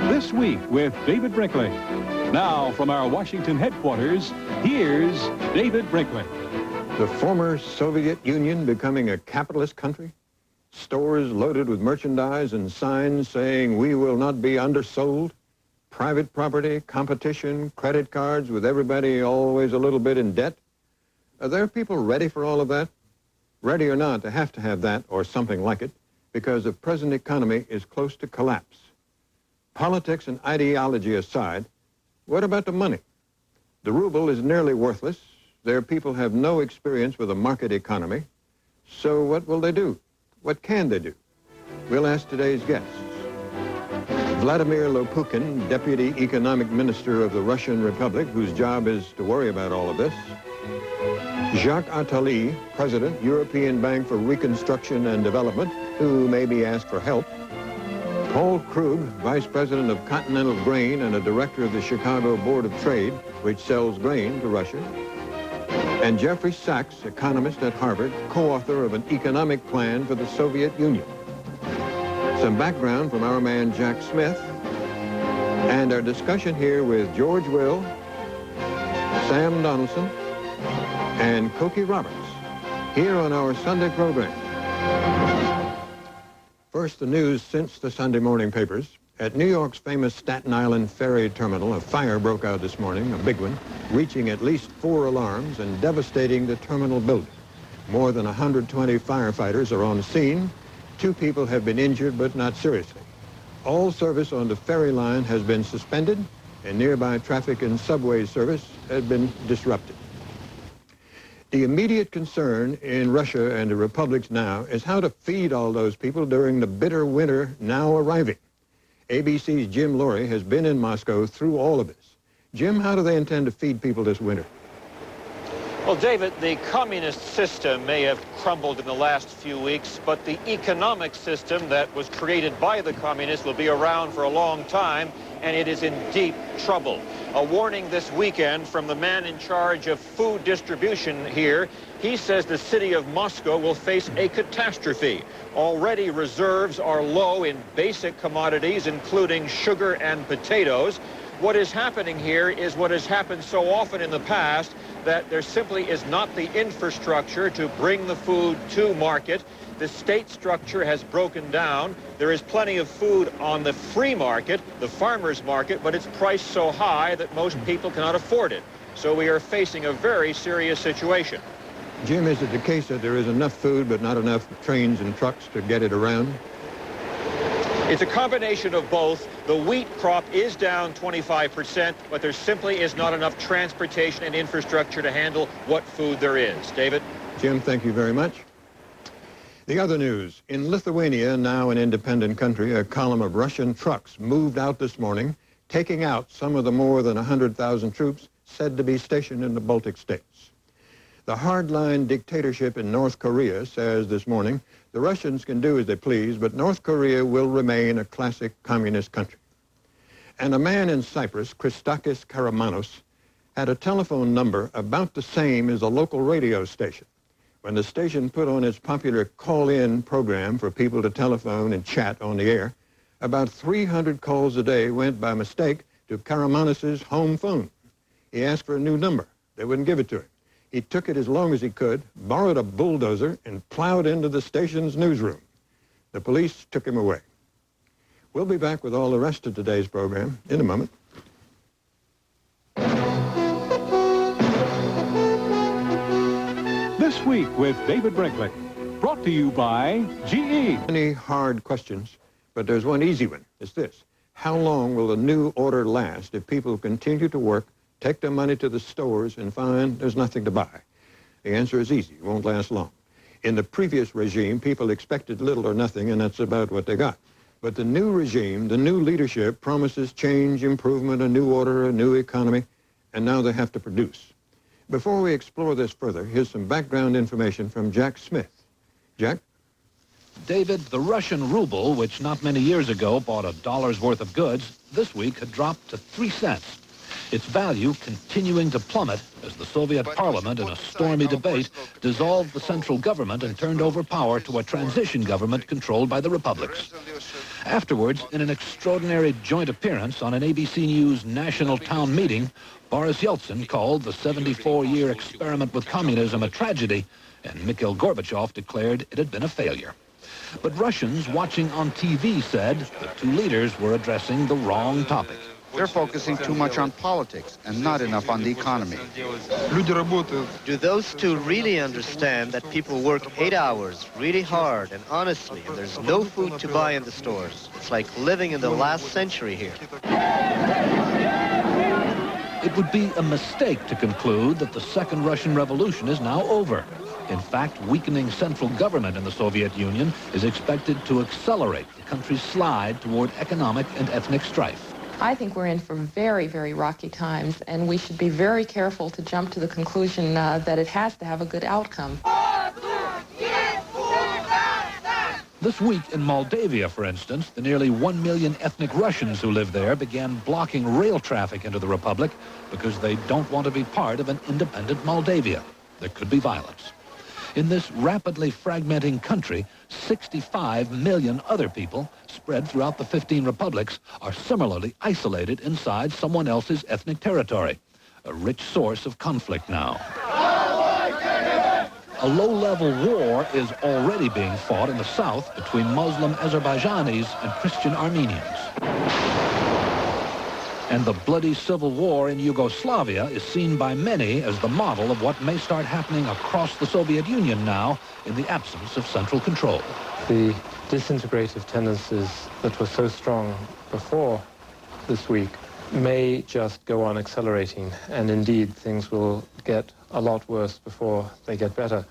This Week with David Brinkley. Now, from our Washington headquarters, here's David Brinkley. The former Soviet Union becoming a capitalist country? Stores loaded with merchandise and signs saying we will not be undersold? Private property, competition, credit cards with everybody always a little bit in debt? Are there people ready for all of that? Ready or not to have that or something like it because the present economy is close to collapse. Politics and ideology aside, what about the money? The ruble is nearly worthless. Their people have no experience with a market economy. So what will they do? What can they do? We'll ask today's guests. Vladimir Lopukhin, Deputy Economic Minister of the Russian Republic, whose job is to worry about all of this. Jacques Attali, President, European Bank for Reconstruction and Development, who may be asked for help. Paul Krug, Vice President of Continental Grain and a Director of the Chicago Board of Trade, which sells grain to Russia. And Jeffrey Sachs, economist at Harvard, co-author of an economic plan for the Soviet Union. Some background from our man Jack Smith, and our discussion here with George Will, Sam Donaldson, and Cokie Roberts, here on our Sunday program. First, the news since the Sunday morning papers. At New York's famous Staten Island ferry terminal, a fire broke out this morning, a big one, reaching at least 4 alarms and devastating the terminal building. More than 120 firefighters are on the scene. 2 people have been injured, but not seriously. All service on the ferry line has been suspended, and nearby traffic and subway service has been disrupted. The immediate concern in Russia and the republics now is how to feed all those people during the bitter winter now arriving. ABC's Jim Laurie has been in Moscow through all of this. Jim, how do they intend to feed people this winter? Well, David, the communist system may have crumbled in the last few weeks, but the economic system that was created by the communists will be around for a long time, and it is in deep trouble. A warning this weekend from the man in charge of food distribution here. He says the city of Moscow will face a catastrophe. Already reserves are low in basic commodities, including sugar and potatoes. What is happening here is what has happened so often in the past, that there simply is not the infrastructure to bring the food to market. The state structure has broken down. There is plenty of food on the free market, the farmer's market, but it's priced so high that most people cannot afford it. So we are facing a very serious situation. Jim, is it the case that there is enough food but not enough trains and trucks to get it around? It's a combination of both. The wheat crop is down 25%, but there simply is not enough transportation and infrastructure to handle what food there is. David? Jim, thank you very much. The other news. In Lithuania, now an independent country, a column of Russian trucks moved out this morning, taking out some of the more than 100,000 troops said to be stationed in the Baltic states. The hardline dictatorship in North Korea says this morning the Russians can do as they please, but North Korea will remain a classic communist country. And a man in Cyprus, Christakis Karamanos, had a telephone number about the same as a local radio station. When the station put on its popular call-in program for people to telephone and chat on the air, about 300 calls a day went by mistake to Karamanos' home phone. He asked for a new number. They wouldn't give it to him. He took it as long as he could, borrowed a bulldozer, and plowed into the station's newsroom. The police took him away. We'll be back with all the rest of today's program in a moment. This Week with David Brinkley. Brought to you by GE. Many hard questions, but there's one easy one. It's this. How long will the new order last if people continue to work, take their money to the stores, and find there's nothing to buy? The answer is easy. It won't last long. In the previous regime, people expected little or nothing, and that's about what they got. But the new regime, the new leadership, promises change, improvement, a new order, a new economy, and now they have to produce. Before we explore this further, here's some background information from Jack Smith. Jack? David, the Russian ruble, which not many years ago bought $1's worth of goods, this week had dropped to 3 cents. its value continuing to plummet as the Soviet parliament, in a stormy debate, dissolved the central government and turned over power to a transition government controlled by the republics. Afterwards, in an extraordinary joint appearance on an ABC News national town meeting, Boris Yeltsin called the 74-year experiment with communism a tragedy, and Mikhail Gorbachev declared it had been a failure. But Russians watching on TV said the two leaders were addressing the wrong topic. They're focusing too much on politics and not enough on the economy. Do those two really understand that people work 8 hours really hard and honestly, and there's no food to buy in the stores? It's like living in the last century here. It would be a mistake to conclude that the Second Russian Revolution is now over. In fact, weakening central government in the Soviet Union is expected to accelerate the country's slide toward economic and ethnic strife. I think we're in for very, very rocky times, and we should be very careful to jump to the conclusion that it has to have a good outcome. This week in Moldavia, for instance, the nearly 1 million ethnic Russians who live there began blocking rail traffic into the republic because they don't want to be part of an independent Moldavia. There could be violence. In this rapidly fragmenting country, 65 million other people, spread throughout the 15 republics, are similarly isolated inside someone else's ethnic territory, a rich source of conflict now. A low-level war is already being fought in the south between Muslim Azerbaijanis and Christian Armenians. And the bloody civil war in Yugoslavia is seen by many as the model of what may start happening across the Soviet Union now in the absence of central control. The disintegrative tendencies that were so strong before this week may just go on accelerating, and indeed things will get a lot worse before they get better.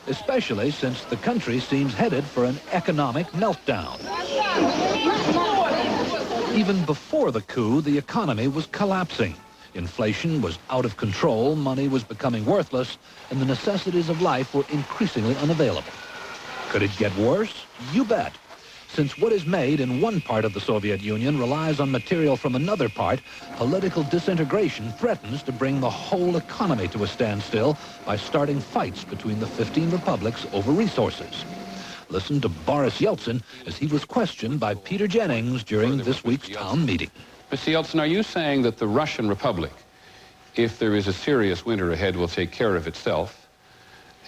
Especially since the country seems headed for an economic meltdown. Even before the coup, the economy was collapsing. Inflation was out of control, money was becoming worthless, and the necessities of life were increasingly unavailable. Could it get worse? You bet. Since what is made in one part of the Soviet Union relies on material from another part, political disintegration threatens to bring the whole economy to a standstill by starting fights between the 15 republics over resources. Listen to Boris Yeltsin as he was questioned by Peter Jennings during this week's town meeting. Mr. Yeltsin, are you saying that the Russian Republic, if there is a serious winter ahead, will take care of itself,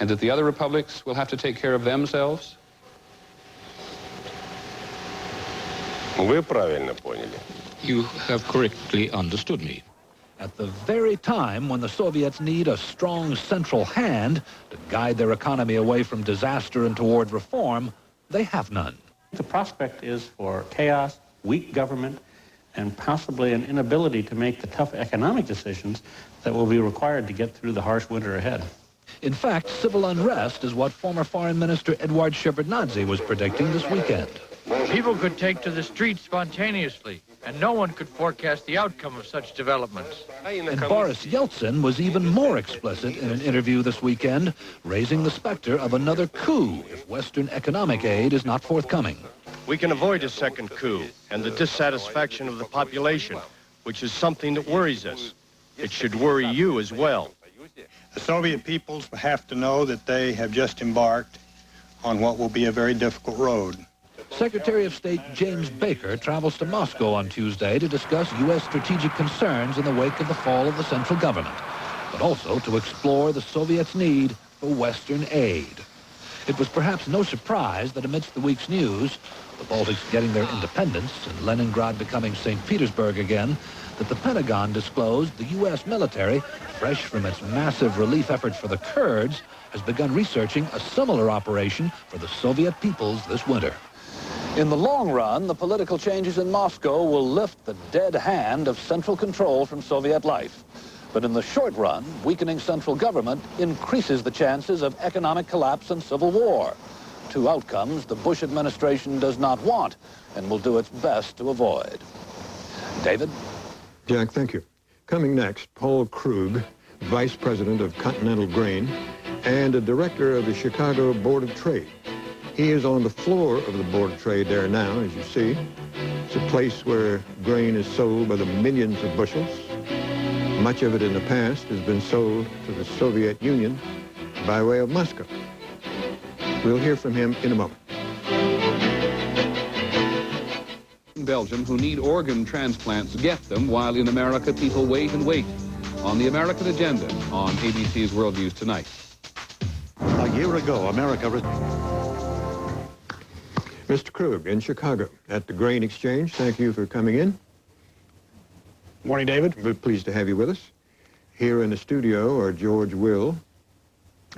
and that the other republics will have to take care of themselves? You have correctly understood me. At the very time when the Soviets need a strong central hand to guide their economy away from disaster and toward reform, they have none. The prospect is for chaos, weak government, and possibly an inability to make the tough economic decisions that will be required to get through the harsh winter ahead. In fact, civil unrest is what former Foreign Minister Eduard Shevardnadze was predicting this weekend. People could take to the streets spontaneously, and no one could forecast the outcome of such developments. And Boris Yeltsin was even more explicit in an interview this weekend, raising the specter of another coup if Western economic aid is not forthcoming. We can avoid a second coup and the dissatisfaction of the population, which is something that worries us. It should worry you as well. The Soviet peoples have to know that they have just embarked on what will be a very difficult road. Secretary of State James Baker travels to Moscow on Tuesday to discuss U.S. strategic concerns in the wake of the fall of the central government, but also to explore the Soviets' need for Western aid. It was perhaps no surprise that amidst the week's news, the Baltics getting their independence and Leningrad becoming St. Petersburg again, that the Pentagon disclosed the U.S. military, fresh from its massive relief effort for the Kurds, has begun researching a similar operation for the Soviet peoples this winter. In the long run, the political changes in Moscow will lift the dead hand of central control from Soviet life. But in the short run, weakening central government increases the chances of economic collapse and civil war. Two outcomes the Bush administration does not want and will do its best to avoid. David? Jack, thank you. Coming next, Paul Krug, Vice President of Continental Grain and a Director of the Chicago Board of Trade. He is on the floor of the Board of Trade there now, as you see. It's a place where grain is sold by the millions of bushels. Much of it in the past has been sold to the Soviet Union by way of Moscow. We'll hear from him in a moment. In Belgium, who need organ transplants, get them, while in America, people wait and wait. On the American Agenda on ABC's World News Tonight. A year ago, America... Mr. Krug in Chicago at the Grain Exchange, thank you for coming in. Morning, David. We're pleased to have you with us. Here in the studio are George Will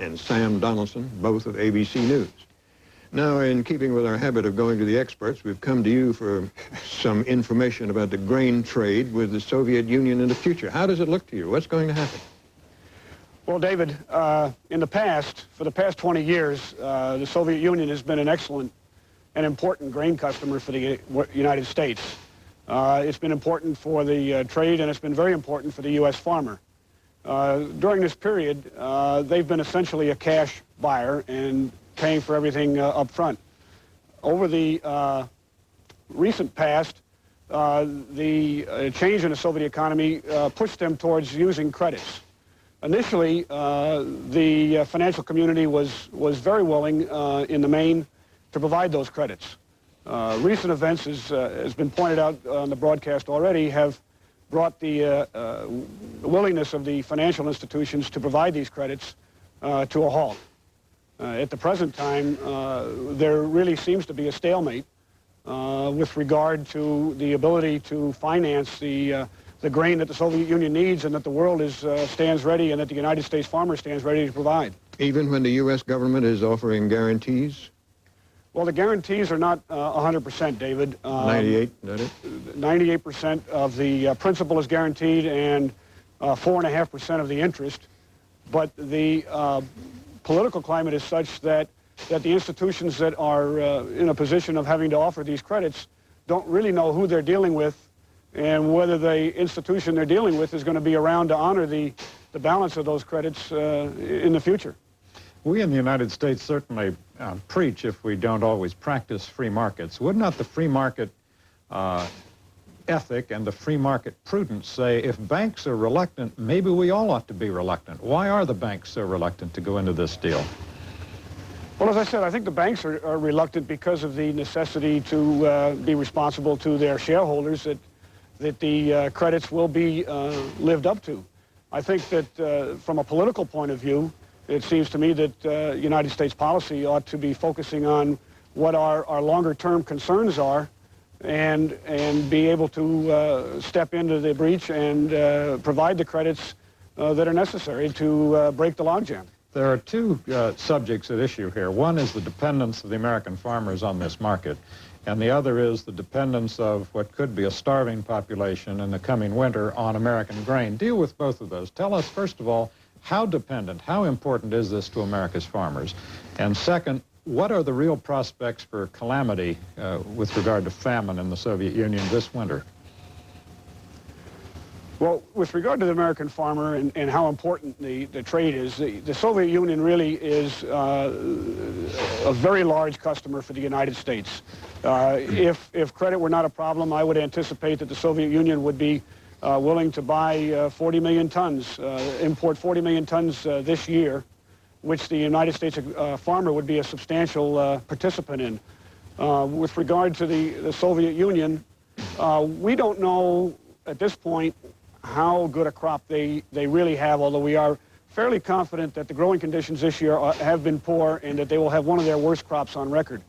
and Sam Donaldson, both of ABC News. Now, in keeping with our habit of going to the experts, we've come to you for some information about the grain trade with the Soviet Union in the future. How does it look to you? What's going to happen? Well, David, in the past, for the past 20 years, the Soviet Union has been an excellent and important grain customer for the United States. It's been important for the trade, and it's been very important for the U.S. farmer. During this period, they've been essentially a cash buyer and paying for everything up front. Over the recent past, the change in the Soviet economy pushed them towards using credits. Initially, the financial community was very willing in the main to provide those credits. Recent events, as has been pointed out on the broadcast already, have brought the willingness of the financial institutions to provide these credits to a halt. At the present time, there really seems to be a stalemate with regard to the ability to finance the grain that the Soviet Union needs and that the world stands ready and that the United States farmer stands ready to provide. Even when the U.S. government is offering guarantees? Well, the guarantees are not 100%, David. 98, is that it? 98% of the principal is guaranteed and 4.5% of the interest. But the political climate is such that the institutions that are in a position of having to offer these credits don't really know who they're dealing with and whether the institution they're dealing with is going to be around to honor the balance of those credits in the future. We in the United States certainly preach, if we don't always practice, free markets. Would not the free market ethic and the free market prudence say if banks are reluctant, maybe we all ought to be reluctant? Why are the banks so reluctant to go into this deal? Well, as I said, I think the banks are reluctant because of the necessity to be responsible to their shareholders, that the credits will be lived up to. I think that from a political point of view, it seems to me that United States policy ought to be focusing on what our longer-term concerns are and be able to step into the breach and provide the credits that are necessary to break the logjam. There are two subjects at issue here. One is the dependence of the American farmers on this market, and the other is the dependence of what could be a starving population in the coming winter on American grain. Deal with both of those. Tell us, first of all, how dependent, how important is this to America's farmers? And second, what are the real prospects for calamity with regard to famine in the Soviet Union this winter? Well, with regard to the American farmer and how important the trade is, the Soviet Union really is a very large customer for the United States. If credit were not a problem, I would anticipate that the Soviet Union would be willing to buy 40 million tons, import 40 million tons this year, which the United States farmer would be a substantial participant in. With regard to the Soviet Union, we don't know at this point how good a crop they really have, although we are fairly confident that the growing conditions this year have been poor and that they will have one of their worst crops on record.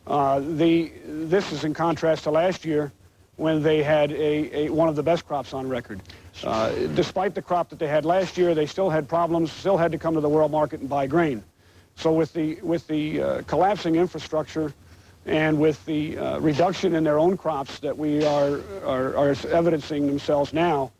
This is in contrast to last year when they had one of the best crops on record. Despite the crop that they had last year, they still had problems, still had to come to the world market and buy grain. So with the collapsing infrastructure and with the reduction in their own crops that we are evidencing themselves now,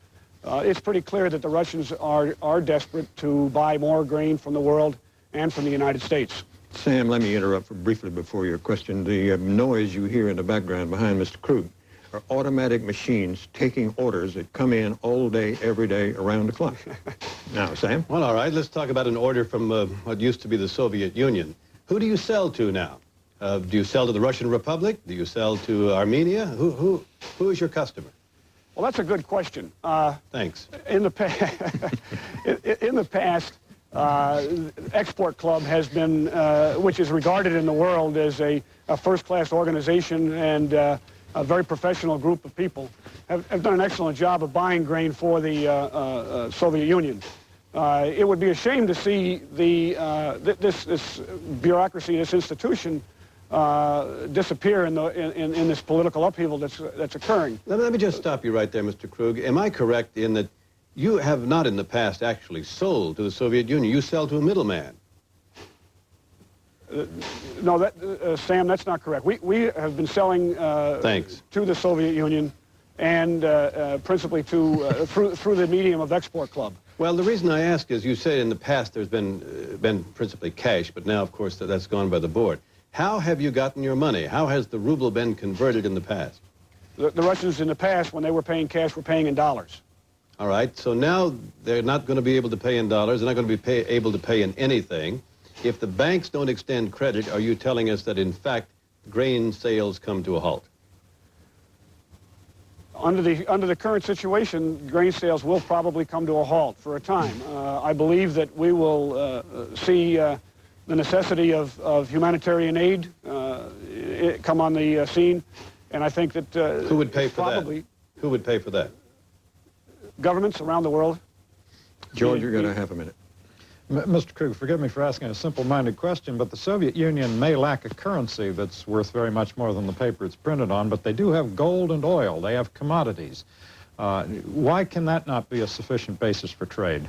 it's pretty clear that the Russians are desperate to buy more grain from the world and from the United States. Sam, let me interrupt briefly before your question. The noise you hear in the background behind Mr. Krug are automatic machines taking orders that come in all day, every day, around the clock. Now, Sam? Well, all right, let's talk about an order from what used to be the Soviet Union. Who do you sell to now? Do you sell to the Russian Republic? Do you sell to Armenia? Who is your customer? Well, that's a good question. Thanks. In the past, Export Club has been, which is regarded in the world as a first-class organization and a very professional group of people, have done an excellent job of buying grain for the Soviet Union. It would be a shame to see this bureaucracy, this institution, disappear in this political upheaval that's occurring. Let me just stop you right there, Mr. Krug. Am I correct in that you have not in the past actually sold to the Soviet Union? You sell to a middleman. No, Sam, that's not correct. We have been selling to the Soviet Union and principally to through the medium of Export Club. Well, the reason I ask is you say in the past there's been principally cash, but now, of course, that's gone by the board. How have you gotten your money? How has the ruble been converted in the past? The Russians in the past, when they were paying cash, were paying in dollars. All right, so now they're not going to be able to pay in dollars. They're not going to be able to pay in anything. If the banks don't extend credit, are you telling us that, in fact, grain sales come to a halt? Under the current situation, grain sales will probably come to a halt for a time. I believe that we will see the necessity of humanitarian aid come on the scene, and I think that who would pay for probably that? Who would pay for that? Governments around the world. George, you're going to have a minute. Mr. Krug, forgive me for asking a simple-minded question, but the Soviet Union may lack a currency that's worth very much more than the paper it's printed on, but they do have gold and oil. They have commodities. Why can that not be a sufficient basis for trade?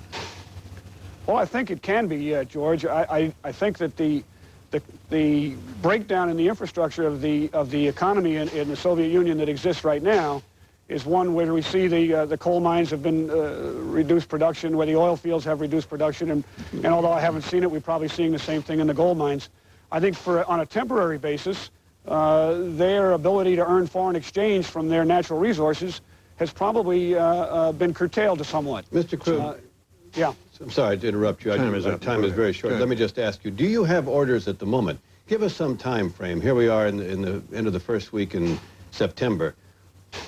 Well, I think it can be, George. I think that the breakdown in the infrastructure of the economy in the Soviet Union that exists right now is one where we see the coal mines have been reduced production, where the oil fields have reduced production, and although I haven't seen it, we're probably seeing the same thing in the gold mines. I think on a temporary basis, their ability to earn foreign exchange from their natural resources has probably been curtailed somewhat. Mr. Krug. Yeah. I'm sorry to interrupt you. Time is very short. Let me just ask you, do you have orders at the moment? Give us some time frame. Here we are in the end of the first week in September.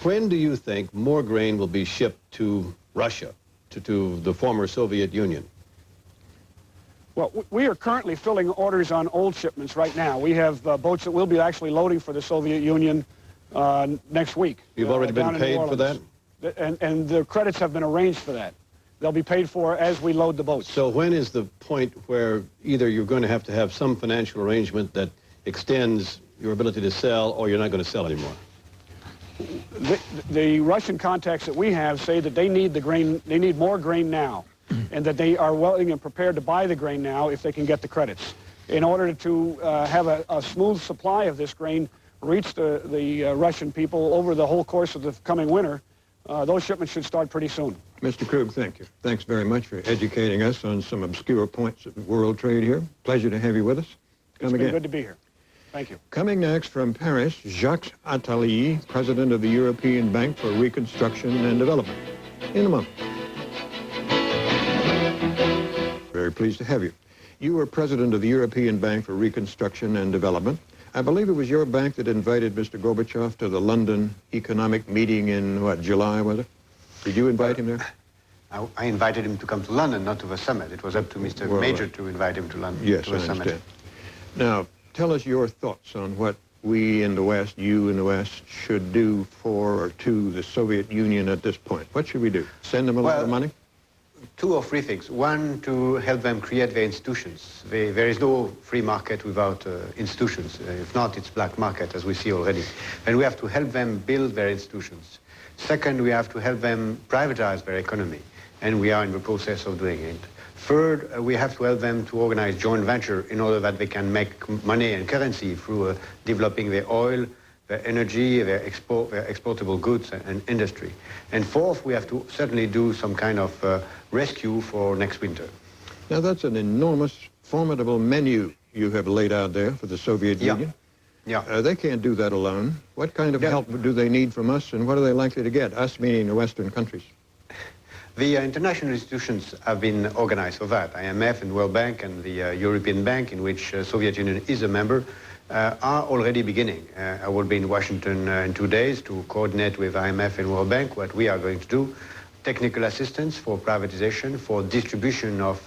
When do you think more grain will be shipped to Russia, to the former Soviet Union? Well, we are currently filling orders on old shipments right now. We have boats that will be actually loading for the Soviet Union next week. You've already been paid for that? And the credits have been arranged for that. They'll be paid for as we load the boats. So when is the point where either you're going to have some financial arrangement that extends your ability to sell, or you're not going to sell anymore? The Russian contacts that we have say that they need the grain, they need more grain now, and that they are willing and prepared to buy the grain now if they can get the credits. In order to have a smooth supply of this grain reach the Russian people over the whole course of the coming winter, those shipments should start pretty soon. Mr. Krug, thank you. Thanks very much for educating us on some obscure points of world trade here. Pleasure to have you with us. It's been good to be here. Thank you. Coming next from Paris, Jacques Attali, President of the European Bank for Reconstruction and Development. In a moment. Very pleased to have you. You were President of the European Bank for Reconstruction and Development. I believe it was your bank that invited Mr. Gorbachev to the London economic meeting in, what, July, was it? Did you invite him there? I invited him to come to London, not to the summit. It was up to Mr. Major to invite him to London, yes, to the I understand. summit. Now, tell us your thoughts on what we in the West, you in the West, should do for or to the Soviet Union at this point. What should we do? Send them a lot of money? Two or three things. One, to help them create their institutions. There is no free market without institutions. If not, it's black market, as we see already. And we have to help them build their institutions. Second, we have to help them privatize their economy, and we are in the process of doing it. Third, we have to help them to organize joint venture in order that they can make money and currency through developing their oil, their energy, their exportable goods and industry. And fourth, we have to certainly do some kind of rescue for next winter. Now, that's an enormous, formidable menu you have laid out there for the Soviet Union. Yeah. They can't do that alone. What kind of help do they need from us, and what are they likely to get? Us meaning the Western countries. The international institutions have been organized for that. IMF and World Bank and the European Bank, in which Soviet Union is a member, are already beginning. I will be in Washington in 2 days to coordinate with IMF and World Bank what we are going to do. Technical assistance for privatization, for distribution of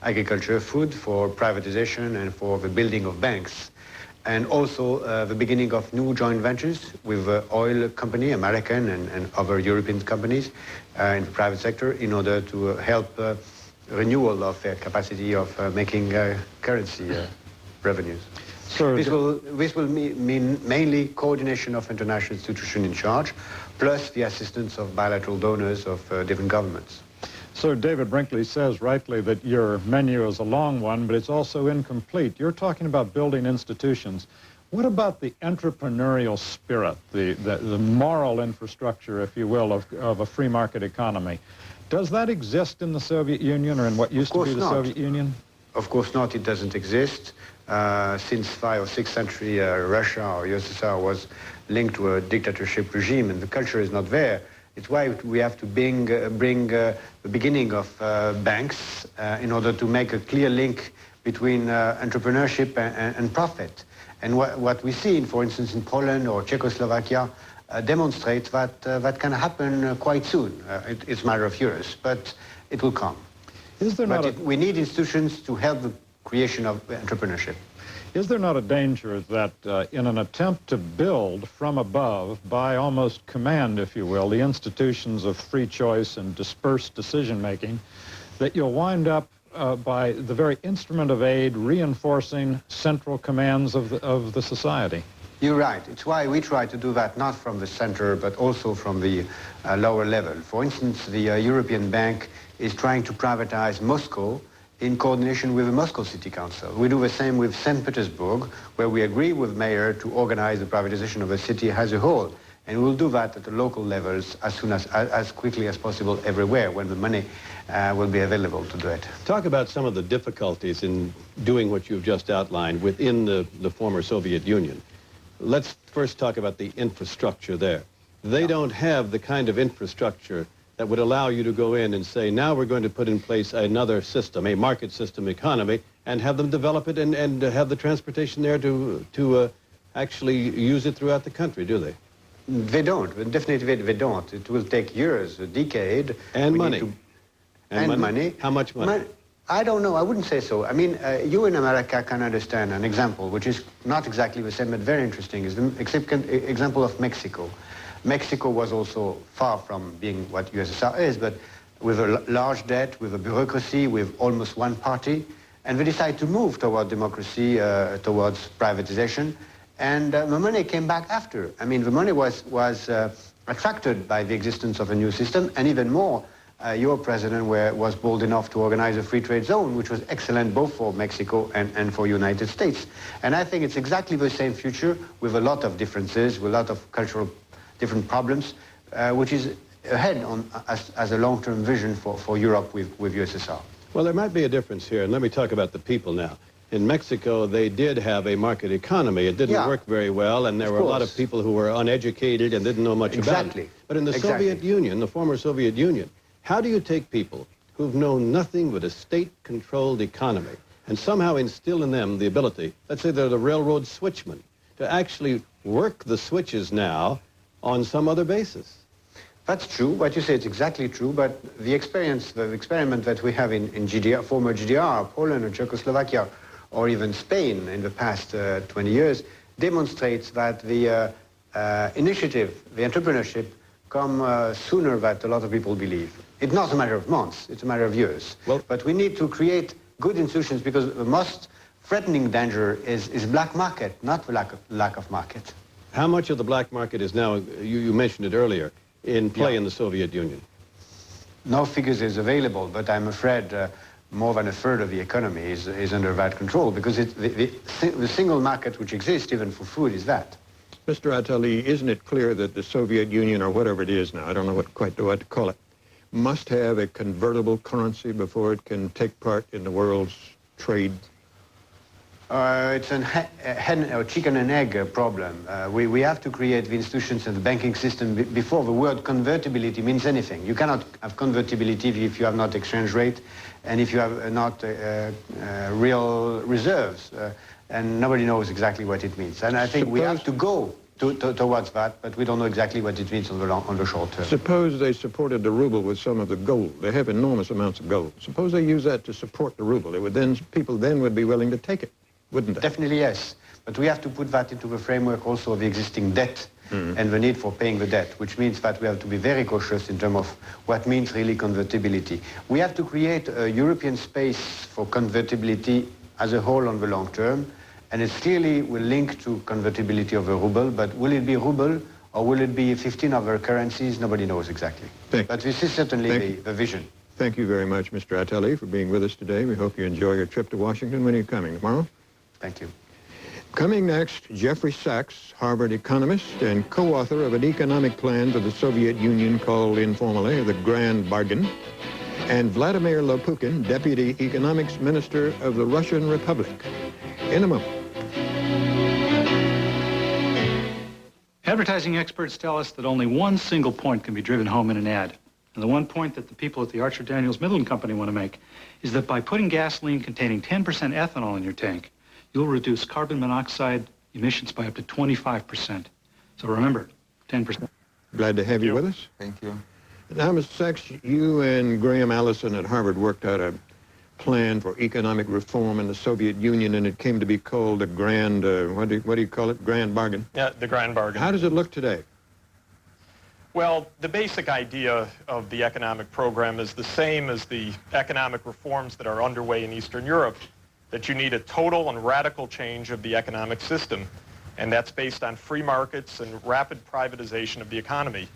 agriculture food, for privatization and for the building of banks. And also the beginning of new joint ventures with oil company, American and other European companies in the private sector in order to help renewal of their capacity of making currency revenues. So this will mean mainly coordination of international institutions in charge, plus the assistance of bilateral donors of different governments. Sir David Brinkley says rightly that your menu is a long one, but it's also incomplete. You're talking about building institutions. What about the entrepreneurial spirit, the moral infrastructure, if you will, of a free market economy? Does that exist in the Soviet Union or in what used to be the Soviet Union? Of course not, it doesn't exist. Since 5th or 6th century, Russia or USSR was linked to a dictatorship regime, and the culture is not there. It's why we have to bring the beginning of banks in order to make a clear link between entrepreneurship and profit. And what we see, for instance, in Poland or Czechoslovakia, demonstrates that that can happen quite soon. It's a matter of years, but it will come. We need institutions to help the creation of entrepreneurship. Is there not a danger that in an attempt to build from above, by almost command, if you will, the institutions of free choice and dispersed decision-making, that you'll wind up by the very instrument of aid reinforcing central commands of the society? You're right. It's why we try to do that not from the center, but also from the lower level. For instance, the European Bank is trying to privatize Moscow in coordination with the Moscow City Council. We do the same with St. Petersburg, where we agree with mayor to organize the privatization of the city as a whole. And we'll do that at the local levels as quickly as possible everywhere when the money will be available to do it. Talk about some of the difficulties in doing what you've just outlined within the former Soviet Union. Let's first talk about the infrastructure there. They don't have the kind of infrastructure that would allow you to go in and say, now we're going to put in place another system, a market system economy, and have them develop it and have the transportation there to actually use it throughout the country, do they? They don't. Definitely they don't. It will take years, a decade. And money. And money. How much money? I don't know. I wouldn't say so. I mean, you in America can understand an example, which is not exactly the same, but very interesting, is the example of Mexico. Mexico was also far from being what USSR is, but with a large debt, with a bureaucracy, with almost one party, and they decided to move toward democracy, towards privatization, and the money came back after. I mean, the money was attracted by the existence of a new system, and even more, your president was bold enough to organize a free trade zone, which was excellent both for Mexico and for United States. And I think it's exactly the same future with a lot of differences, with a lot of cultural different problems, which is ahead as a long-term vision for Europe with USSR. Well, there might be a difference here, and let me talk about the people now. In Mexico, they did have a market economy. It didn't work very well, and there were a lot of people who were uneducated and didn't know much about it. But in the Soviet Union, the former Soviet Union, how do you take people who've known nothing but a state-controlled economy and somehow instill in them the ability, let's say they're the railroad switchmen, to actually work the switches now on some other basis? That's true. What you say is exactly true, but the experiment that we have in GDR, former GDR, Poland or Czechoslovakia, or even Spain in the past 20 years, demonstrates that the initiative, the entrepreneurship, come sooner than a lot of people believe. It's not a matter of months, it's a matter of years. But we need to create good institutions because the most threatening danger is black market, not the lack of market. How much of the black market is now, you mentioned it earlier, in play in the Soviet Union? No figures is available, but I'm afraid more than a third of the economy is under that control because the single market which exists even for food is that. Mr. Attali, isn't it clear that the Soviet Union, or whatever it is now, I don't know quite what to call it, must have a convertible currency before it can take part in the world's trade? It's a hen or chicken and egg problem. We have to create the institutions and the banking system before the word convertibility means anything. You cannot have convertibility if you have not exchange rate and if you have not real reserves. and nobody knows exactly what it means. And I think we have to go towards that, but we don't know exactly what it means on the short term. Suppose they supported the ruble with some of the gold. They have enormous amounts of gold. Suppose they use that to support the ruble. It would then, people then would be willing to take it, wouldn't they? Definitely, yes. But we have to put that into the framework also of the existing debt and the need for paying the debt, which means that we have to be very cautious in terms of what means really convertibility. We have to create a European space for convertibility as a whole on the long term, and it clearly will link to convertibility of the ruble, but will it be ruble or will it be 15 other currencies? Nobody knows exactly. But this is certainly the vision. Thank you very much, Mr. Attali, for being with us today. We hope you enjoy your trip to Washington. When are you coming? Tomorrow? Thank you. Coming next, Jeffrey Sachs, Harvard economist and co-author of an economic plan for the Soviet Union called informally the Grand Bargain, and Vladimir Lopukin, Deputy Economics Minister of the Russian Republic. In a moment. Advertising experts tell us that only one single point can be driven home in an ad. And the one point that the people at the Archer Daniels Midland Company want to make is that by putting gasoline containing 10% ethanol in your tank, you'll reduce carbon monoxide emissions by up to 25%. So remember, 10%. Glad to have you with us. Thank you. Now, Mr. Sachs, you and Graham Allison at Harvard worked out a plan for economic reform in the Soviet Union, and it came to be called the Grand, what do you call it, Grand Bargain? Yeah, the Grand Bargain. How does it look today? Well, the basic idea of the economic program is the same as the economic reforms that are underway in Eastern Europe, that you need a total and radical change of the economic system, and that's based on free markets and rapid privatization of the economy.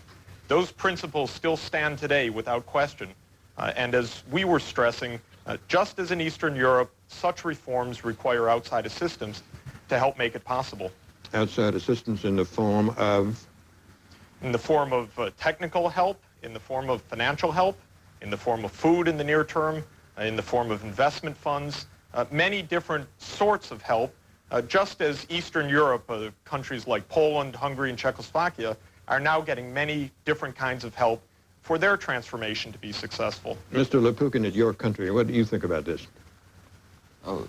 Those principles still stand today without question, and as we were stressing, just as in Eastern Europe, such reforms require outside assistance to help make it possible. Outside assistance in the form of? In the form of technical help, in the form of financial help, in the form of food in the near term, in the form of investment funds, many different sorts of help, just as Eastern Europe, countries like Poland, Hungary, and Czechoslovakia, are now getting many different kinds of help for their transformation to be successful. Mr. Lopukin, at your country, what do you think about this? I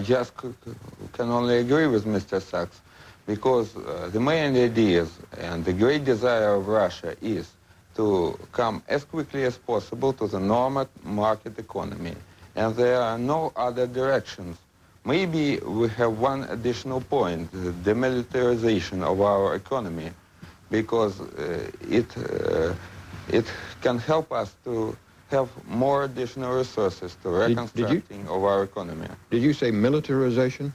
just can only agree with Mr. Sachs, because the main ideas and the great desire of Russia is to come as quickly as possible to the normal market economy. And there are no other directions. Maybe we have one additional point, the demilitarization of our economy, because it can help us to have more additional resources to reconstructing of our economy. Did you say militarization?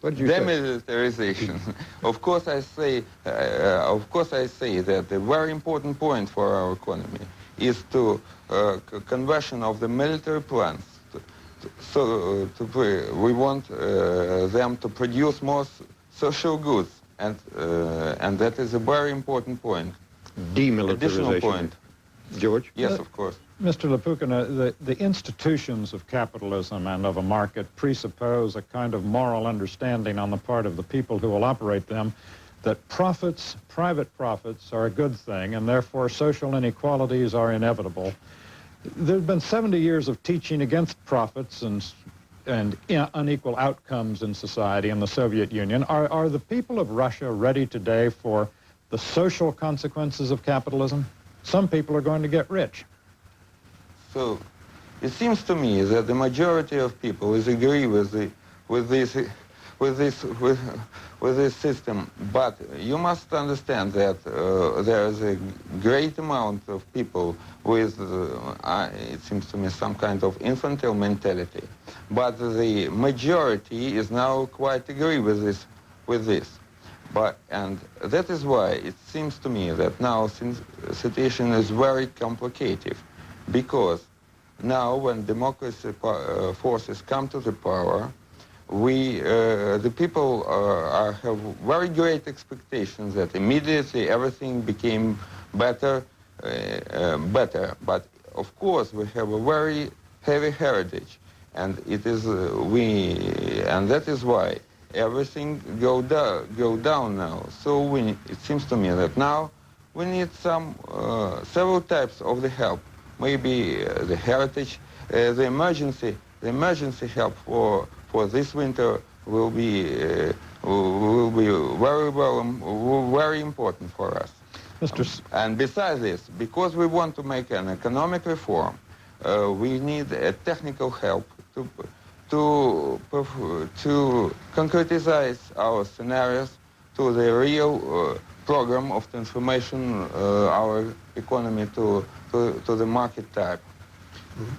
What did you say? Demilitarization. Of course I say that a very important point for our economy is to conversion of the military plants. So we want them to produce more social goods, and that is a very important point. Demilitarization. Additional point. George? Yes, of course. Mr. Lopukin, the institutions of capitalism and of a market presuppose a kind of moral understanding on the part of the people who will operate them that profits, private profits, are a good thing, and therefore social inequalities are inevitable. There have been 70 years of teaching against profits and unequal outcomes in society in the Soviet Union. Are the people of Russia ready today for the social consequences of capitalism? Some people are going to get rich. So it seems to me that the majority of people is agree with this system, but you must understand that there is a great amount of people with, it seems to me, some kind of infantile mentality. But the majority is now quite agree with this. And that is why it seems to me that now the situation is very complicated, because now when democracy forces come to the power, the people have very great expectations that immediately everything became better. But of course we have a very heavy heritage, and it is and that is why everything go down now. So it seems to me that now we need several types of the help. Maybe the heritage, the emergency help for for this winter will be very important for us. And besides this, because we want to make an economic reform, we need a technical help to concretize our scenarios to the real program of transformation our economy to the market type.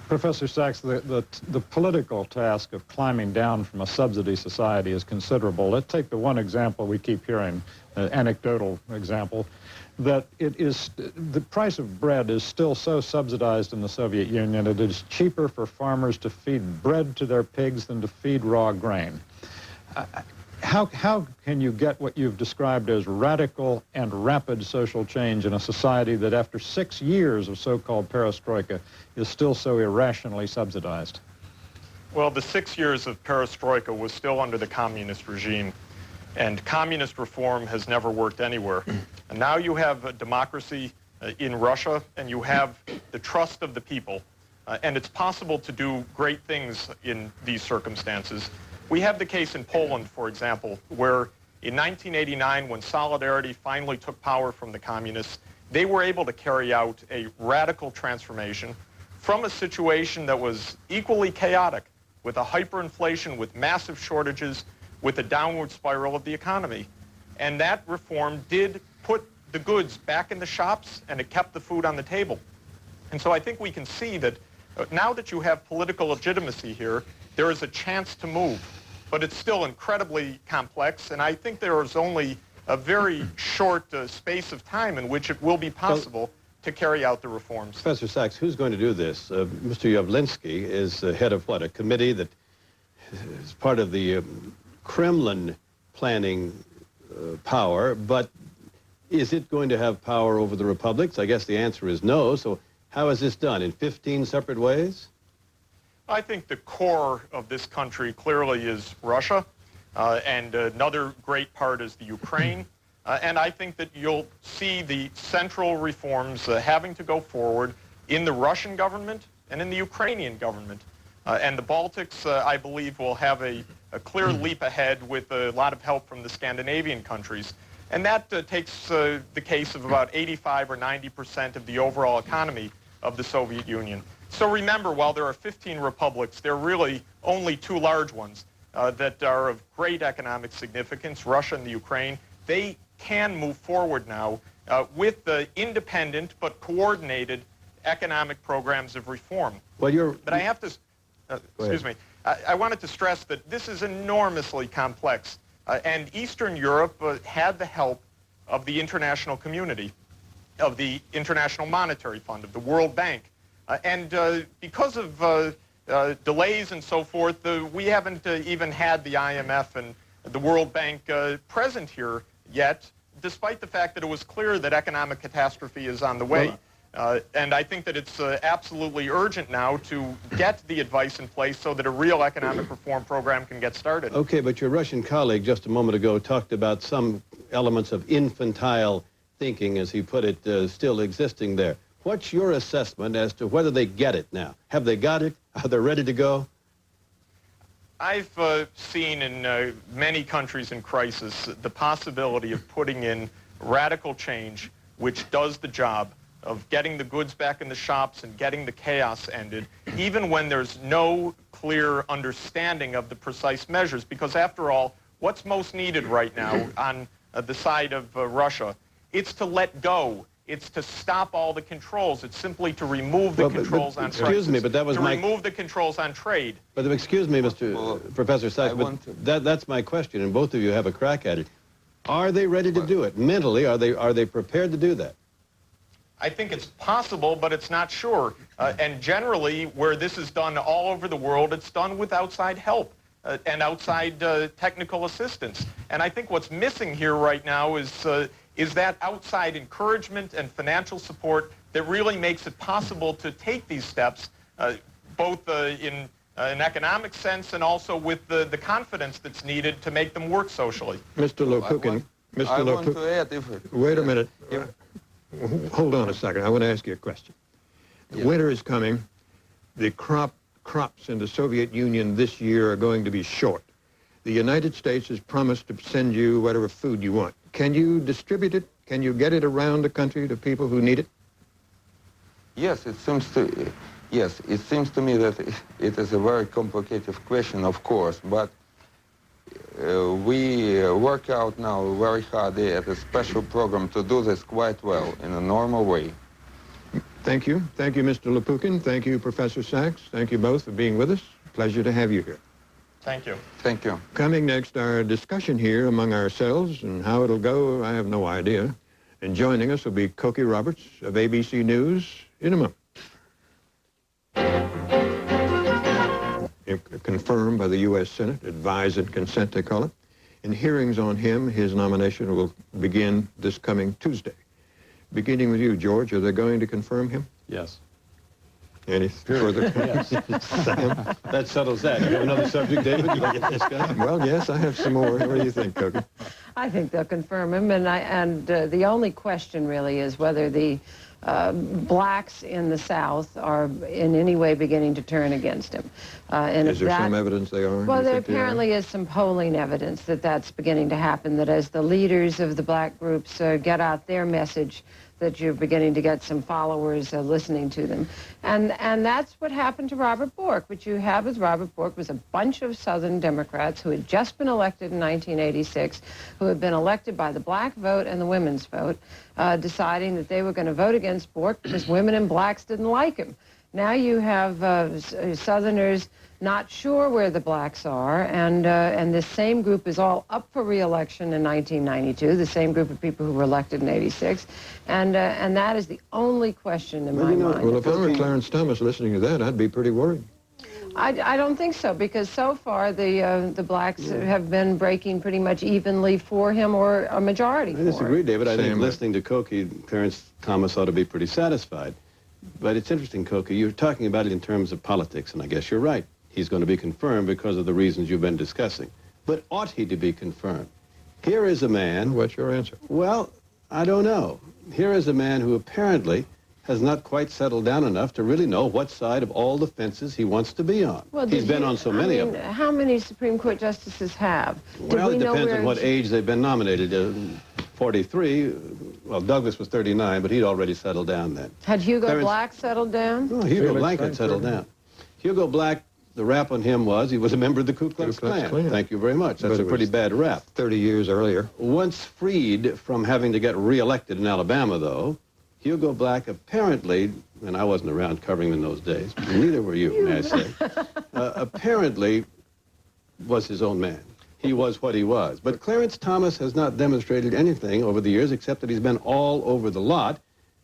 Professor Sachs, the political task of climbing down from a subsidy society is considerable. Let's take the one example we keep hearing, anecdotal example, that the price of bread is still so subsidized in the Soviet Union, it is cheaper for farmers to feed bread to their pigs than to feed raw grain. How can you get what you've described as radical and rapid social change in a society that after 6 years of so-called perestroika is still so irrationally subsidized? Well, the 6 years of perestroika was still under the communist regime, and communist reform has never worked anywhere. And now you have a democracy in Russia, and you have the trust of the people, and it's possible to do great things in these circumstances. We have the case in Poland, for example, where in 1989, when Solidarity finally took power from the communists, they were able to carry out a radical transformation from a situation that was equally chaotic, with a hyperinflation, with massive shortages, with a downward spiral of the economy. And that reform did put the goods back in the shops, and it kept the food on the table. And so I think we can see that now that you have political legitimacy here, there is a chance to move. But it's still incredibly complex, and I think there is only a very short space of time in which it will be possible to carry out the reforms. Professor Sachs, who's going to do this? Mr. Yavlinsky is head of what, a committee that is part of the Kremlin planning power, but is it going to have power over the republics? I guess the answer is no, so how is this done? In 15 separate ways? I think the core of this country clearly is Russia, and another great part is the Ukraine. And I think that you'll see the central reforms having to go forward in the Russian government and in the Ukrainian government. And the Baltics, I believe, will have a clear leap ahead with a lot of help from the Scandinavian countries. And that takes the case of about 85 or 90% of the overall economy of the Soviet Union. So remember, while there are 15 republics, there are really only 2 large ones that are of great economic significance, Russia and the Ukraine. They can move forward now with the independent but coordinated economic programs of reform. Well, but I have to, excuse me, I wanted to stress that this is enormously complex, and Eastern Europe had the help of the international community, of the International Monetary Fund, of the World Bank. And because of delays and so forth, we haven't even had the IMF and the World Bank present here yet, despite the fact that it was clear that economic catastrophe is on the way. And I think that it's absolutely urgent now to get the advice in place so that a real economic reform program can get started. Okay, but your Russian colleague just a moment ago talked about some elements of infantile thinking, as he put it, still existing there. What's your assessment as to whether they get it now? Have they got it? Are they ready to go? I've seen in many countries in crisis the possibility of putting in radical change which does the job of getting the goods back in the shops and getting the chaos ended, even when there's no clear understanding of the precise measures. Because after all, what's most needed right now on the side of Russia? It's to let go. It's to stop all the controls. It's simply to remove the controls on trade. Excuse me, but that was to remove the controls on trade. But excuse me, Professor Sachs, but that's my question, and both of you have a crack at it. Are they ready to do it? Mentally, are they prepared to do that? I think it's possible, but it's not sure. And generally, where this is done all over the world, it's done with outside help and outside technical assistance. And I think what's missing here right now is that outside encouragement and financial support that really makes it possible to take these steps, both in an economic sense and also with the confidence that's needed to make them work socially. Mr. Lokukin, wait a minute. Hold on a second. I want to ask you a question. The winter is coming. The crop crops in the Soviet Union this year are going to be short. The United States has promised to send you whatever food you want. Can you distribute it? Can you get it around the country to people who need it? Yes, it seems to me that it is a very complicated question, of course, but we work out now very hard at a special program to do this quite well in a normal way. Thank you. Thank you, Mr. Lupukin. Thank you, Professor Sachs. Thank you both for being with us. Pleasure to have you here. Thank you. Thank you. Coming next, our discussion here among ourselves, and how it'll go, I have no idea. And joining us will be Cokie Roberts of ABC News in a moment. Confirmed by the U.S. Senate, advise and consent, they call it. In hearings on him, his nomination will begin this coming Tuesday. Beginning with you, George, are they going to confirm him? Yes. Any further? Yes. That settles that. You have another subject, David, you want to discuss? Well, yes, I have some more. What do you think, Cokie? I think they'll confirm him, and the only question really is whether the blacks in the South are in any way beginning to turn against him. Is there some evidence they are? Well, there apparently is some polling evidence that that's beginning to happen, that as the leaders of the black groups get out their message, that you're beginning to get some followers listening to them. And that's what happened to Robert Bork. What you have with Robert Bork was a bunch of Southern Democrats who had just been elected in 1986, who had been elected by the black vote and the women's vote, deciding that they were going to vote against Bork because women and blacks didn't like him. Now you have Southerners not sure where the blacks are, and this same group is all up for re-election in 1992, the same group of people who were elected in 86, and that is the only question in my mind. Well, if I were Clarence Thomas listening to that, I'd be pretty worried. I don't think so, because so far the blacks have been breaking pretty much evenly for him, or a majority for him. I disagree, David. I think listening to Cokie, Clarence Thomas ought to be pretty satisfied. But it's interesting, Cokie, you're talking about it in terms of politics, and I guess you're right. He's going to be confirmed because of the reasons you've been discussing. But ought he to be confirmed? Here is a man... What's your answer? Well, I don't know. Here is a man who apparently has not quite settled down enough to really know what side of all the fences he wants to be on. Well, he's been on so many of them. How many Supreme Court justices have? Well, it depends on what age they've been nominated. 43, well, Douglas was 39, but he'd already settled down then. Had Hugo Black settled down? No, Hugo Black had settled down. Hugo Black, the rap on him was he was a member of the Ku Klux Klan. Thank you very much. That's a pretty bad rap. 30 years earlier. Once freed from having to get reelected in Alabama, though, Hugo Black apparently, and I wasn't around covering him in those days, neither were you, may I say, apparently was his own man. He was what he was. But Clarence Thomas has not demonstrated anything over the years except that he's been all over the lot.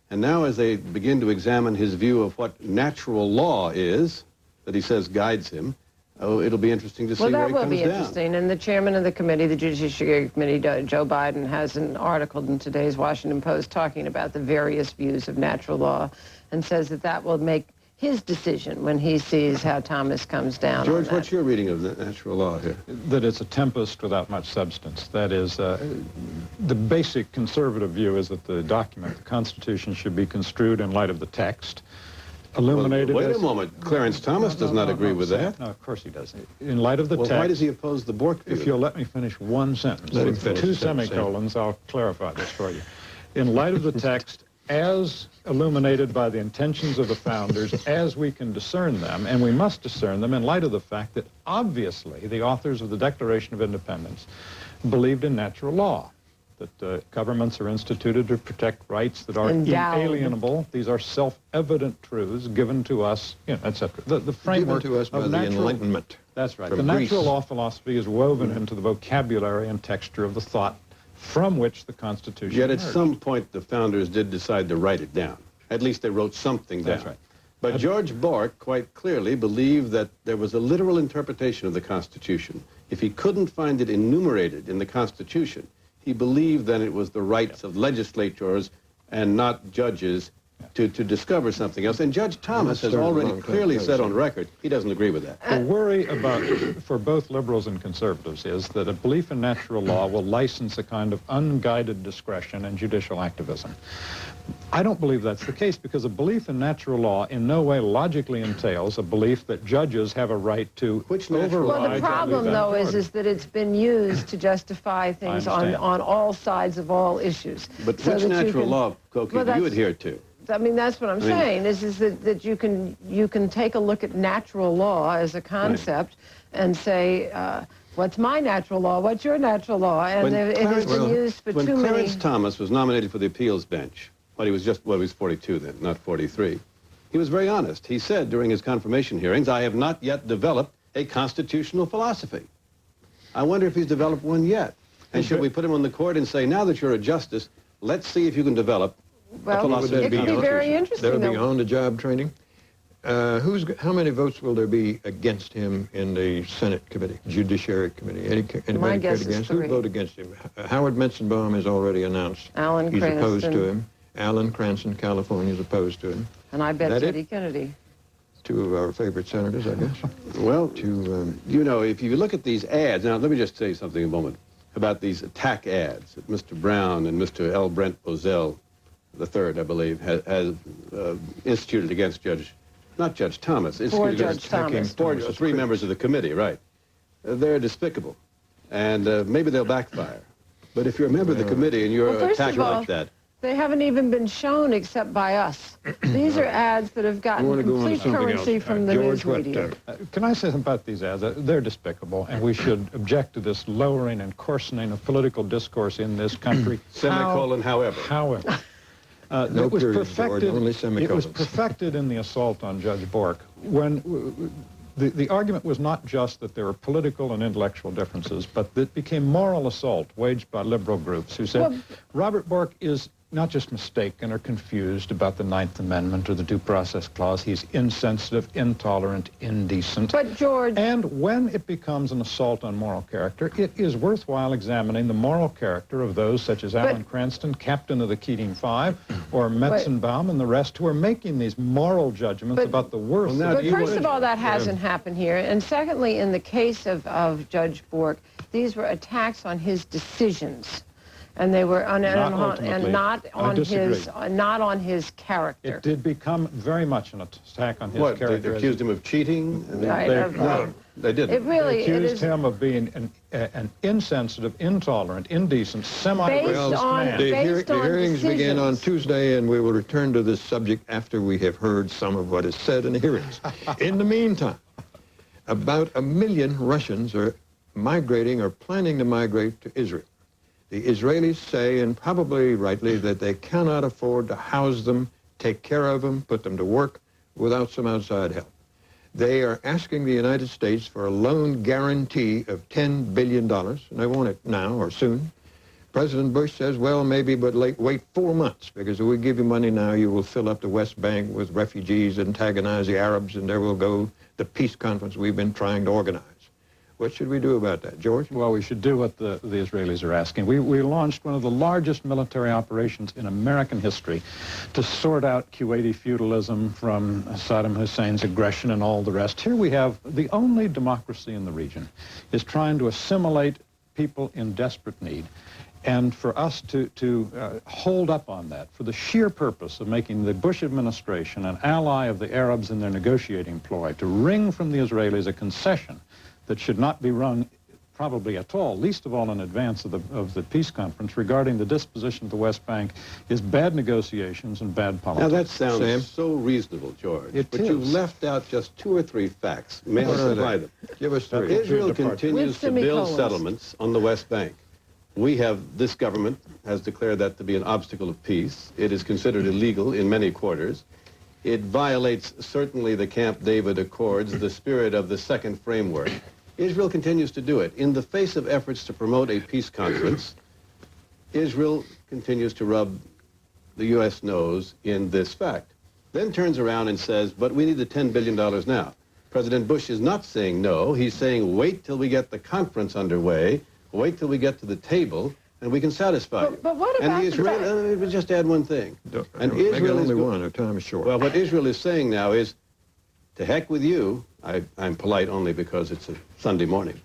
And now as they begin to examine his view of what natural law is, that he says guides him, it'll be interesting to see where he comes down. Well, that will be interesting. And the chairman of the committee, the Judiciary Committee, Joe Biden, has an article in today's Washington Post talking about the various views of natural law, and says that that will make his decision when he sees how Thomas comes down. George, what's your reading of the natural law here? That it's a tempest without much substance. That is, the basic conservative view is that the document, the Constitution, should be construed in light of the text. Illuminated. Well, wait a moment. Clarence Thomas does not agree with that. No, of course he doesn't. In light of the text. Why does he oppose the Bork view? If you'll let me finish one sentence. Let him finish. Two semicolons, I'll clarify this for you. In light of the text, as illuminated by the intentions of the founders, as we can discern them, and we must discern them in light of the fact that obviously the authors of the Declaration of Independence believed in natural law, that governments are instituted to protect rights that are inalienable. These are self-evident truths given to us, etc. The framework given to us by the Enlightenment. That's right. The natural law philosophy is woven into the vocabulary and texture of the thought from which the Constitution Yet at emerged. some point the founders did decide to write it down. At least they wrote something down. That's right. But George Bork quite clearly believed that there was a literal interpretation of the Constitution. If he couldn't find it enumerated in the Constitution, he believed that it was the rights of legislators and not judges to discover something else. And Judge Thomas has already clearly said on record he doesn't agree with that. The worry for both liberals and conservatives is that a belief in natural law will license a kind of unguided discretion and judicial activism. I don't believe that's the case, because a belief in natural law in no way logically entails a belief that judges have a right to override. Well, the problem, though, is that it's been used to justify things on all sides of all issues. But which natural law, Cokie, do you adhere to? I mean, that's what I'm saying, is that you can take a look at natural law as a concept and say, what's my natural law? What's your natural law? And it has been used for too many... When Clarence Thomas was nominated for the appeals bench, he was 42 then, not 43, he was very honest. He said during his confirmation hearings, I have not yet developed a constitutional philosophy. I wonder if he's developed one yet. And should we put him on the court and say, now that you're a justice, let's see if you can develop a philosophy? It could be very interesting. That'll be on-the-job training. How many votes will there be against him in the Senate committee, Judiciary Committee? Anybody care against? Who'd vote against him? Howard Metzenbaum has already announced he's opposed to him. Alan Cranston, California, is opposed to him. And I bet Teddy Kennedy. Two of our favorite senators, I guess. Well, you know, if you look at these ads, now let me just say something a moment about these attack ads that Mr. Brown and Mr. L. Brent Bozell III, I believe, has instituted against not Judge Thomas, instituted against three members of the committee, right. They're despicable, and maybe they'll backfire. But if you're a member of the committee and you're attacked like that, they haven't even been shown except by us. These are ads that have gotten complete currency from the news media. Can I say something about these ads? They're despicable, and we should object to this lowering and coarsening of political discourse in this country. Semicolon, however. However. No period, George, only semicolons. It was perfected in the assault on Judge Bork when the argument was not just that there were political and intellectual differences, but that became moral assault waged by liberal groups who said, Robert Bork is not just mistaken or confused about the Ninth Amendment or the Due Process Clause. He's insensitive, intolerant, indecent. But, George... And when it becomes an assault on moral character, it is worthwhile examining the moral character of those such as Alan Cranston, captain of the Keating Five, or Metzenbaum and the rest who are making these moral judgments about the worth. But first of all, that hasn't happened here. And secondly, in the case of Judge Bork, these were attacks on his decisions. And they were not on his character. It did become very much an attack on his character. They accused him of cheating? No, they didn't. They accused him of being an insensitive, intolerant, indecent, semi-racist man. The hearings begin on Tuesday, and we will return to this subject after we have heard some of what is said in the hearings. In the meantime, about 1 million Russians are migrating or planning to migrate to Israel. The Israelis say, and probably rightly, that they cannot afford to house them, take care of them, put them to work without some outside help. They are asking the United States for a loan guarantee of $10 billion, and they want it now or soon. President Bush says, well, maybe, but wait 4 months, because if we give you money now, you will fill up the West Bank with refugees, antagonize the Arabs, and there will go the peace conference we've been trying to organize. What should we do about that, George? Well, we should do what the Israelis are asking. We launched one of the largest military operations in American history to sort out Kuwaiti feudalism from Saddam Hussein's aggression and all the rest. Here we have the only democracy in the region is trying to assimilate people in desperate need. And for us to hold up on that for the sheer purpose of making the Bush administration an ally of the Arabs in their negotiating ploy, to wring from the Israelis a concession that should not be run probably at all, least of all in advance of the peace conference regarding the disposition of the West Bank, is bad negotiations and bad politics. Now that sounds so reasonable, George. But you've left out just 2 or 3 facts. May I supply them? Give us 3. Israel continues to build settlements on the West Bank. This government has declared that to be an obstacle of peace. It is considered illegal in many quarters. It violates certainly the Camp David Accords, the spirit of the second framework. Israel continues to do it. In the face of efforts to promote a peace conference, Israel continues to rub the U.S. nose in this fact. Then turns around and says, but we need the $10 billion now. President Bush is not saying no. He's saying wait till we get the conference underway, wait till we get to the table, and we can satisfy you. But what and about the Israel, let me just add one thing. And Make it Israel is only one, our time is short. Well, what Israel is saying now is, to heck with you. I'm polite only because it's a Sunday morning.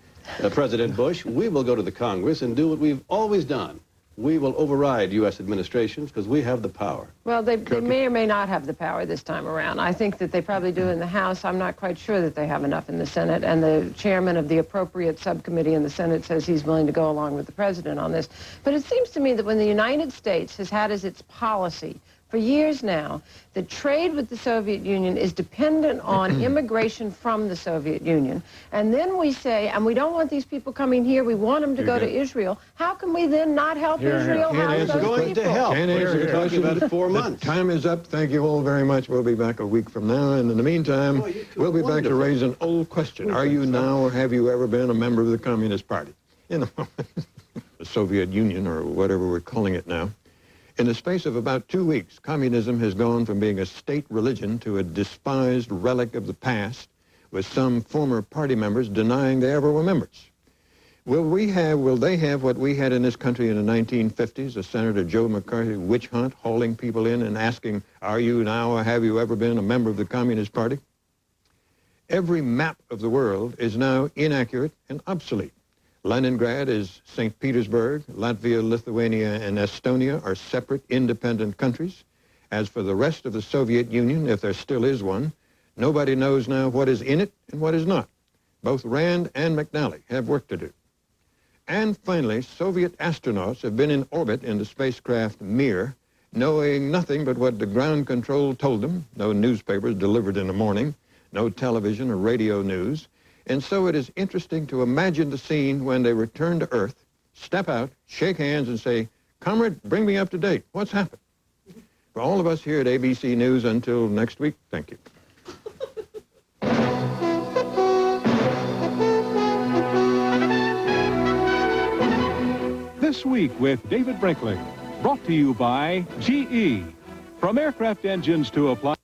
President Bush, we will go to the Congress and do what we've always done. We will override U.S. administrations because we have the power. Well, they may or may not have the power this time around. I think that they probably do in the House. I'm not quite sure that they have enough in the Senate, and the chairman of the appropriate subcommittee in the Senate says he's willing to go along with the president on this. But it seems to me that when the United States has had as its policy for years now that trade with the Soviet Union is dependent on immigration from the Soviet Union, and then we say, and we don't want these people coming here, we want them to go to Israel, how can we then not help Israel house those people? Can't answer the question. About 4 months. Time is up. Thank you all very much. We'll be back a week from now, and in the meantime, we'll be back to raise an old question. Are you now or have you ever been a member of the Communist Party? In the Soviet Union, or whatever we're calling it now. In the space of about 2 weeks, communism has gone from being a state religion to a despised relic of the past, with some former party members denying they ever were members. Will they have what we had in this country in the 1950s, a Senator Joe McCarthy witch hunt, hauling people in and asking, are you now or have you ever been a member of the Communist Party? Every map of the world is now inaccurate and obsolete. Leningrad is St. Petersburg. Latvia, Lithuania, and Estonia are separate, independent countries. As for the rest of the Soviet Union, if there still is one, nobody knows now what is in it and what is not. Both Rand and McNally have work to do. And finally, Soviet astronauts have been in orbit in the spacecraft Mir, knowing nothing but what the ground control told them, no newspapers delivered in the morning, no television or radio news. And so it is interesting to imagine the scene when they return to Earth, step out, shake hands, and say, comrade, bring me up to date. What's happened? For all of us here at ABC News, until next week, thank you. This Week with David Brinkley, brought to you by GE. From aircraft engines to apply...